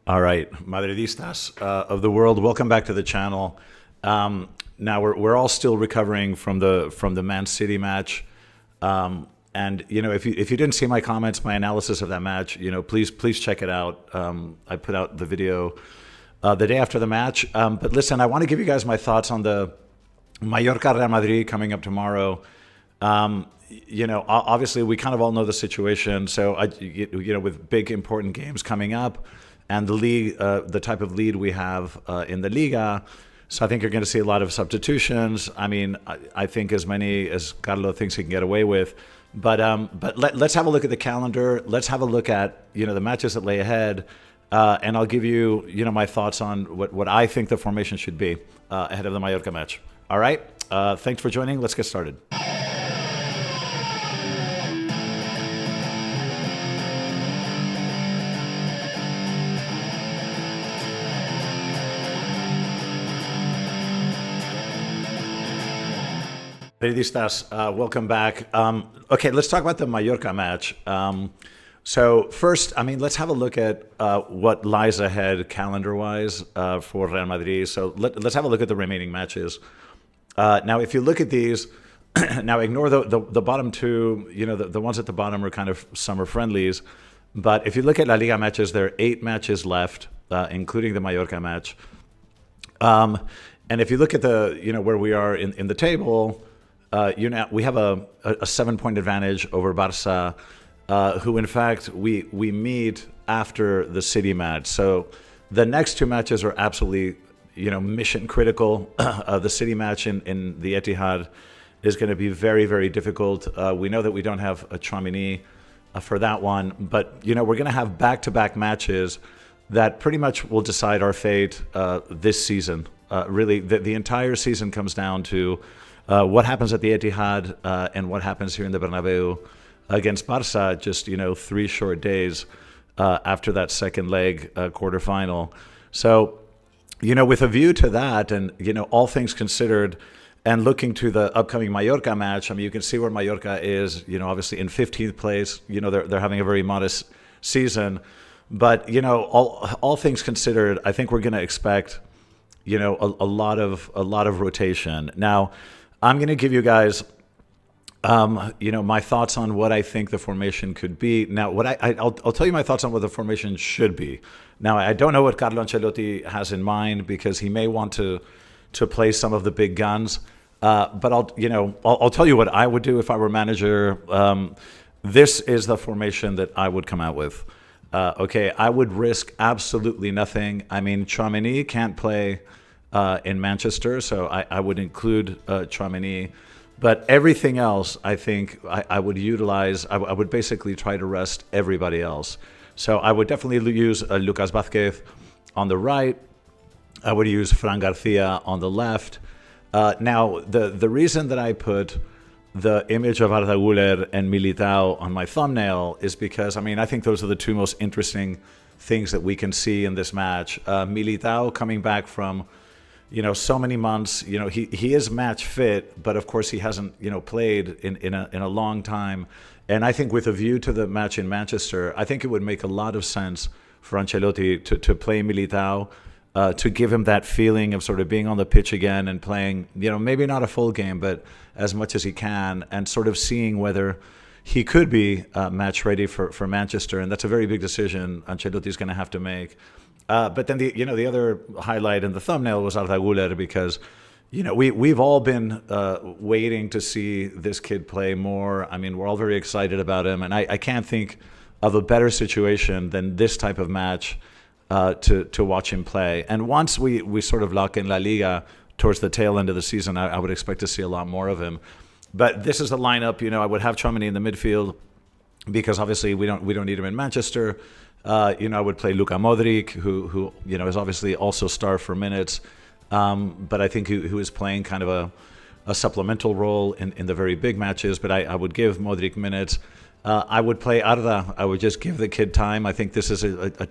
All right, Madridistas of the world, welcome back to the channel. Now we're all still recovering from the Man City match, and if you didn't see my comments, my analysis of that match, please check it out. I put out the video the day after the match. But listen, I want to give you guys my thoughts on the Mallorca Real Madrid coming up tomorrow. Obviously we kind of all know the situation. So with big important games coming up, and the league, the type of lead we have in the Liga. So I think you're going to see a lot of substitutions. I mean, I think as many as Carlo thinks he can get away with. But let's have a look at the calendar. Let's have a look at the matches that lay ahead, and I'll give you my thoughts on what I think the formation should be ahead of the Mallorca match. All right. Thanks for joining. Let's get started. Madridistas, welcome back. Okay, let's talk about the Mallorca match. So first, let's have a look at what lies ahead calendar-wise for Real Madrid. So let's have a look at the remaining matches. Now, if you look at these, now ignore the bottom two. The ones at the bottom are kind of summer friendlies. But if you look at La Liga matches, there are 8 matches left, including the Mallorca match. And if you look at where we are in the table. We have a 7-point advantage over Barça, who in fact we meet after the City match. So the next 2 matches are absolutely mission critical. The City match in the Etihad is going to be very, very difficult. We know that we don't have a Tchouaméni for that one, but we're going to have back-to-back matches that pretty much will decide our fate this season. Really, the entire season comes down to what happens at the Etihad and what happens here in the Bernabeu against Barça just 3 short days after that second leg quarterfinal. So with a view to that, and all things considered, and looking to the upcoming Mallorca match, you can see where Mallorca is. Obviously in 15th place. They're having a very modest season, but all things considered, I think we're going to expect a lot of rotation. Now, I'm going to give you guys, my thoughts on what I think the formation could be. Now, I'll tell you my thoughts on what the formation should be. Now, I don't know what Carlo Ancelotti has in mind because he may want to play some of the big guns. But I'll tell you what I would do if I were manager. This is the formation that I would come out with. Okay, I would risk absolutely nothing. Tchouaméni can't play in Manchester, so I would include Tchouaméni. But everything else, I think I would utilize. I would basically try to rest everybody else. So I would definitely use Lucas Vázquez on the right. I would use Fran Garcia on the left. Now, the reason that I put the image of Arda Güler and Militao on my thumbnail is because, I think those are the 2 most interesting things that we can see in this match. Militao coming back from so many months. He is match fit, but of course he hasn't played in a long time. And I think with a view to the match in Manchester, I think it would make a lot of sense for Ancelotti to play Militao, to give him that feeling of sort of being on the pitch again and playing, maybe not a full game, but as much as he can, and sort of seeing whether he could be match ready for Manchester. And that's a very big decision Ancelotti's going to have to make. But then the other highlight in the thumbnail was Arda Güler because we've all been waiting to see this kid play more. We're all very excited about him, and I can't think of a better situation than this type of match to watch him play. And once we sort of lock in La Liga towards the tail end of the season, I would expect to see a lot more of him. But this is the lineup. I would have Tchouaméni in the midfield because obviously we don't need him in Manchester. I would play Luka Modric, who is obviously also starved for minutes, but I think who is playing kind of a supplemental role in the very big matches. But I would give Modric minutes. I would play Arda. I would just give the kid time. I think this is a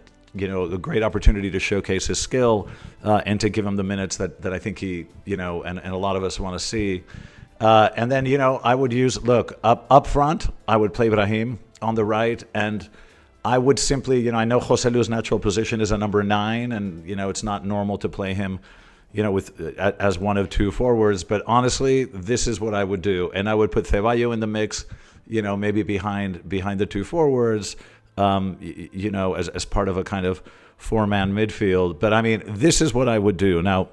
great opportunity to showcase his skill and to give him the minutes that I think he and a lot of us want to see. And then I would use up front. I would play Brahim on the right, and I would simply, I know Jose Lu's natural position is a number 9, and it's not normal to play him, with as one of 2 forwards. But honestly, this is what I would do, and I would put Ceballo in the mix, maybe behind the 2 forwards, as part of a kind of 4-man midfield. But I mean, this is what I would do. Now,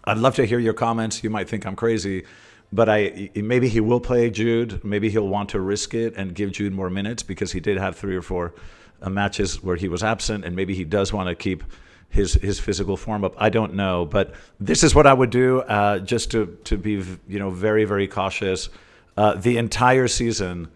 I'd love to hear your comments. You might think I'm crazy, but maybe he will play Jude. Maybe he'll want to risk it and give Jude more minutes because he did have 3 or 4 matches where he was absent, and maybe he does want to keep his physical form up. I don't know, but this is what I would do, just to be very, very cautious. The entire season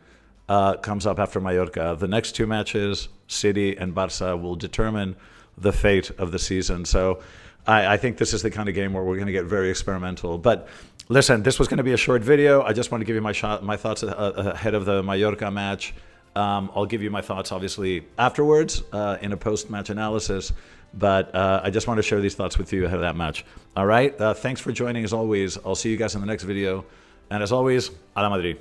comes up after Mallorca. The next 2 matches, City and Barca, will determine the fate of the season. So I think this is the kind of game where we're going to get very experimental. But listen, this was going to be a short video. I just want to give you my thoughts ahead of the Mallorca match. I'll give you my thoughts, obviously, afterwards in a post-match analysis. But I just want to share these thoughts with you ahead of that match. All right? Thanks for joining, as always. I'll see you guys in the next video. And as always, a la Madrid.